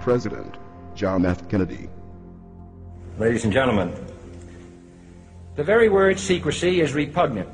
President John F. Kennedy. Ladies and gentlemen, the very word secrecy is repugnant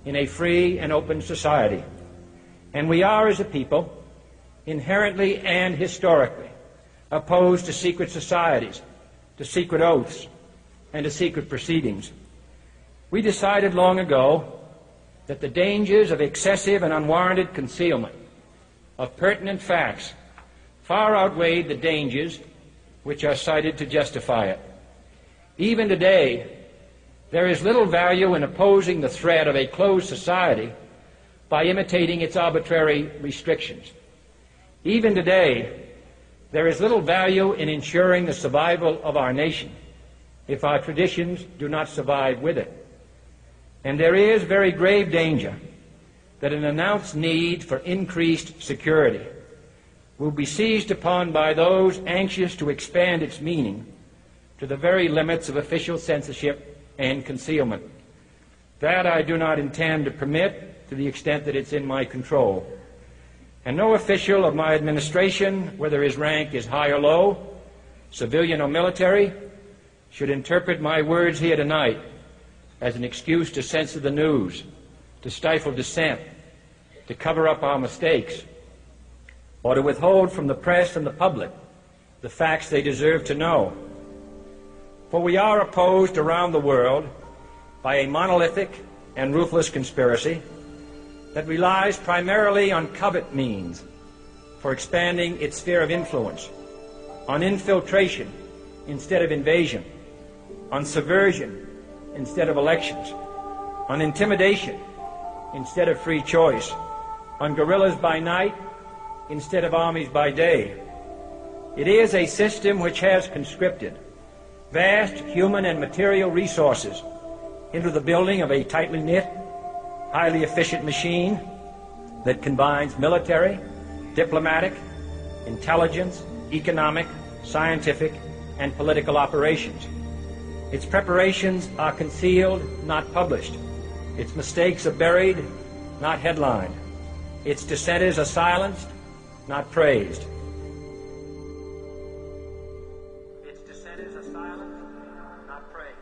in a free and open society, and we are, as a people, inherently and historically opposed to secret societies, to secret oaths, and to secret proceedings. We decided long ago that the dangers of excessive and unwarranted concealment of pertinent facts far outweighed the dangers which are cited to justify it. Even today, there is little value in opposing the threat of a closed society by imitating its arbitrary restrictions. Even today, there is little value in ensuring the survival of our nation if our traditions do not survive with it. And there is very grave danger that an announced need for increased security will be seized upon by those anxious to expand its meaning to the very limits of official censorship and concealment. That I do not intend to permit to the extent that it's in my control. And no official of my administration, whether his rank is high or low, civilian or military, should interpret my words here tonight as an excuse to censor the news, to stifle dissent, to cover up our mistakes, or to withhold from the press and the public the facts they deserve to know. For we are opposed around the world by a monolithic and ruthless conspiracy that relies primarily on covert means for expanding its sphere of influence, on infiltration instead of invasion, on subversion instead of elections, on intimidation instead of free choice, on guerrillas by night instead of armies by day. It is a system which has conscripted vast human and material resources into the building of a tightly knit, highly efficient machine that combines military, diplomatic, intelligence, economic, scientific, and political operations. Its preparations are concealed, not published. Its mistakes are buried, not headlined. Its dissenters are silenced, not praised. Its dissenters are silenced, not praised.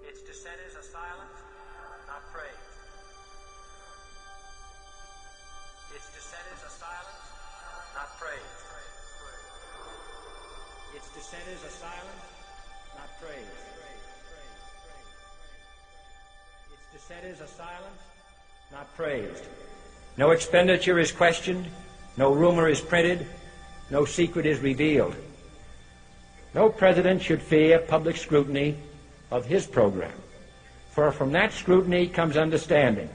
Its dissenters are silenced, not praised. Its dissenters are silenced, not praised. Its dissenters are silenced, not praised. Its dissenters are silenced, not praised. No expenditure is questioned, no rumor is printed, no secret is revealed. No president should fear public scrutiny of his program, for from that scrutiny comes understanding,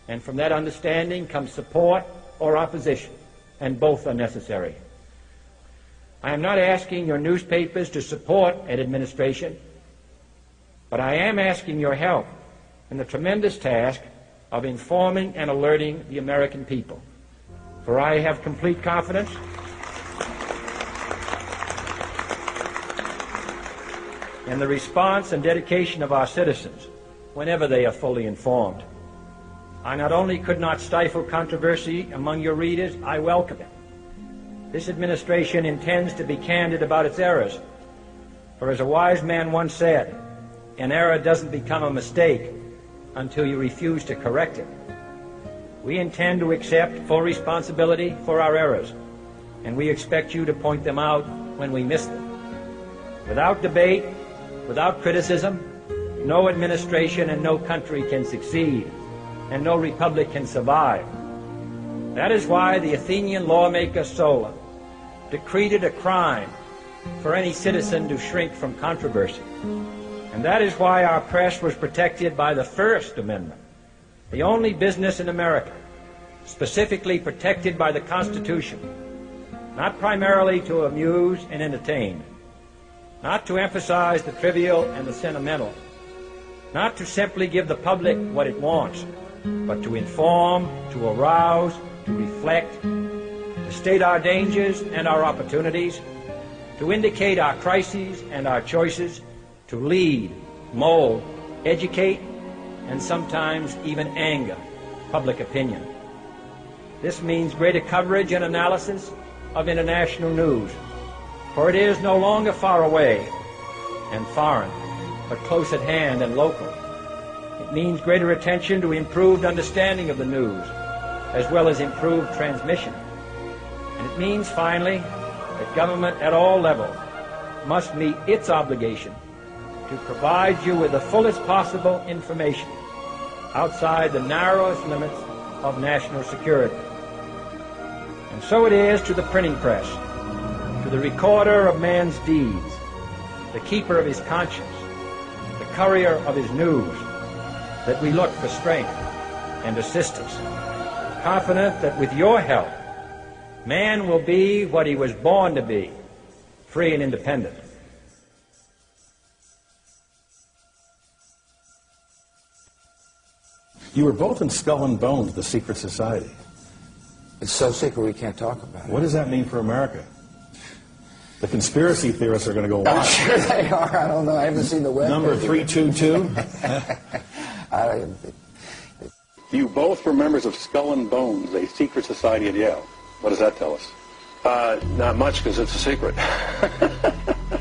and from that understanding comes support or opposition, and both are necessary. I am not asking your newspapers to support an administration, but I am asking your help in the tremendous task of informing and alerting the American people. For I have complete confidence in the response and dedication of our citizens whenever they are fully informed. I not only could not stifle controversy among your readers, I welcome it. This administration intends to be candid about its errors. For as a wise man once said, an error doesn't become a mistake until you refuse to correct it. We intend to accept full responsibility for our errors, and we expect you to point them out when we miss them. Without debate, without criticism, no administration and no country can succeed, and no republic can survive. That is why the Athenian lawmaker Solon decreed it a crime for any citizen to shrink from controversy. And that is why our press was protected by the First Amendment, the only business in America specifically protected by the Constitution, not primarily to amuse and entertain, not to emphasize the trivial and the sentimental, not to simply give the public what it wants, but to inform, to arouse, to reflect, to state our dangers and our opportunities, to indicate our crises and our choices, to lead, mold, educate, and sometimes even anger public opinion. This means greater coverage and analysis of international news, for it is no longer far away and foreign, but close at hand and local. It means greater attention to improved understanding of the news, as well as improved transmission. And it means, finally, that government at all levels must meet its obligation to provide you with the fullest possible information outside the narrowest limits of national security. And so it is to the printing press, to the recorder of man's deeds, the keeper of his conscience, the courier of his news, that we look for strength and assistance, confident that with your help, man will be what he was born to be, free and independent. You were both in Skull and Bones, the secret society. It's so secret we can't talk about it. What does that mean for America? The conspiracy theorists are going to go I'm wild. sure they are. I don't know. I haven't seen the web. Number 322? You both were members of Skull and Bones, a secret society at Yale. What does that tell us? Not much, because it's a secret.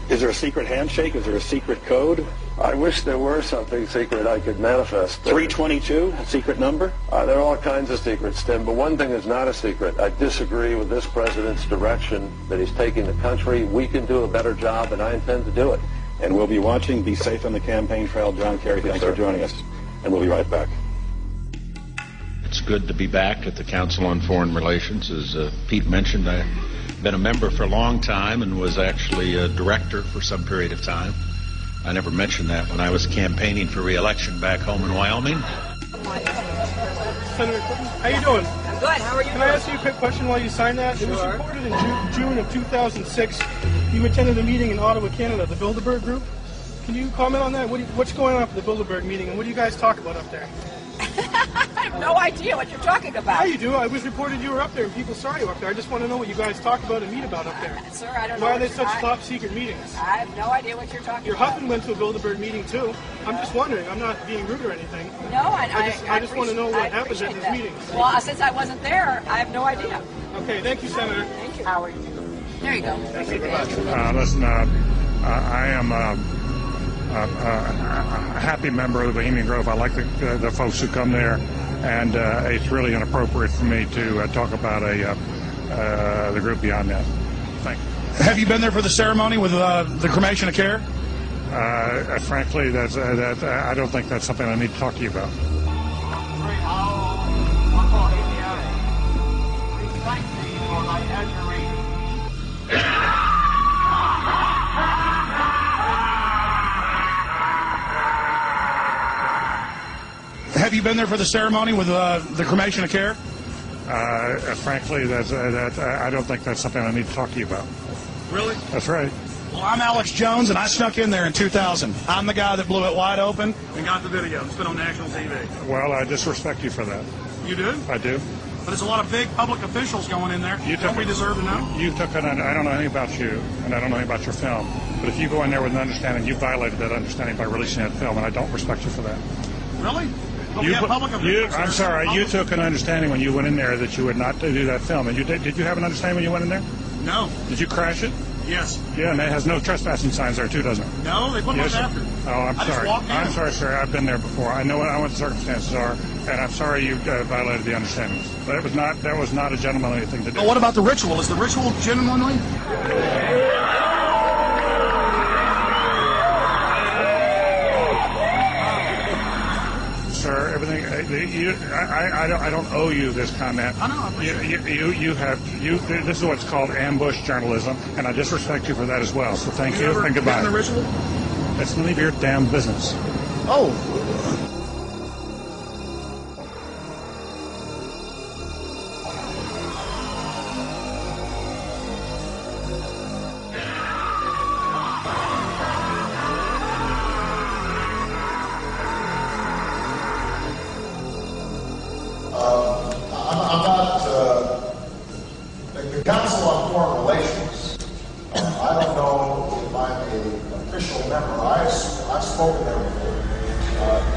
Is there a secret handshake? Is there a secret code? I wish there were something secret I could manifest. 322, a secret number? There are all kinds of secrets, Tim, but one thing is not a secret. I disagree with this president's direction that he's taking the country. We can do a better job, and I intend to do it. And we'll be watching. Be safe on the campaign trail. John Kerry, thanks for joining us. And we'll be right back. It's good to be back at the Council on Foreign Relations. As Pete mentioned, I've been a member for a long time and was actually a director for some period of time. I never mentioned that when I was campaigning for re-election back home in Wyoming. Senator Clinton, how you doing? I'm good. How are you Can doing? I ask you a quick question while you sign that? Sure. It was reported in June of 2006 you attended a meeting in Ottawa, Canada, the Bilderberg Group. Can you comment on that? What's going on at the Bilderberg meeting, and what do you guys talk about up there? I have no idea what you're talking about. Yeah, you do. I was reported you were up there, and people saw you up there. I just want to know what you guys talk about and meet about up there. Sir, I don't know. Why are they such top secret meetings? I have no idea what you're talking Your about. husband went to a Bilderberg meeting, too. I'm just wondering. I'm not being rude or anything. No, I just want to know what happens at these meetings. Well, since I wasn't there, I have no idea. Okay, thank you, Senator. Thank you, Howard. There you go. Thank you very much. Listen, I am a happy member of the Bohemian Grove. I like the folks who come there, and it's really inappropriate for me to talk about the group beyond that. Thank you. Have you been there for the ceremony with the cremation of care? Frankly, I don't think that's something I need to talk to you about. Have you been there for the ceremony with the cremation of care? Frankly, I don't think that's something I need to talk to you about. Really? That's right. Well, I'm Alex Jones, and I snuck in there in 2000. I'm the guy that blew it wide open and got the video. It's been on national TV. Well, I disrespect you for that. You do? I do. But it's a lot of big public officials going in there. Don't we deserve to know? I don't know anything about you, and I don't know anything about your film. But if you go in there with an understanding, you violated that understanding by releasing that film, and I don't respect you for that. Really? But we have public officials. I'm sorry. You took an understanding when you went in there that you would not do that film. And did you have an understanding when you went in there? No. Did you crash it? Yes. Yeah, and it has no trespassing signs there too, doesn't it? No, they put them up after. Oh, I'm sorry. I'm sorry, sir. I've been there before. I know what the circumstances are, and I'm sorry you violated the understandings. That was not a gentlemanly thing to do. Well, what about the ritual? Is the ritual gentlemanly? Sir, everything. I don't owe you this comment. I know. This is what's called ambush journalism, and I disrespect you for that as well. So thank you and goodbye. The ritual? It's none of your damn business. Oh. The Council on Foreign Relations, I don't know if I'm an official member. I've spoken there before.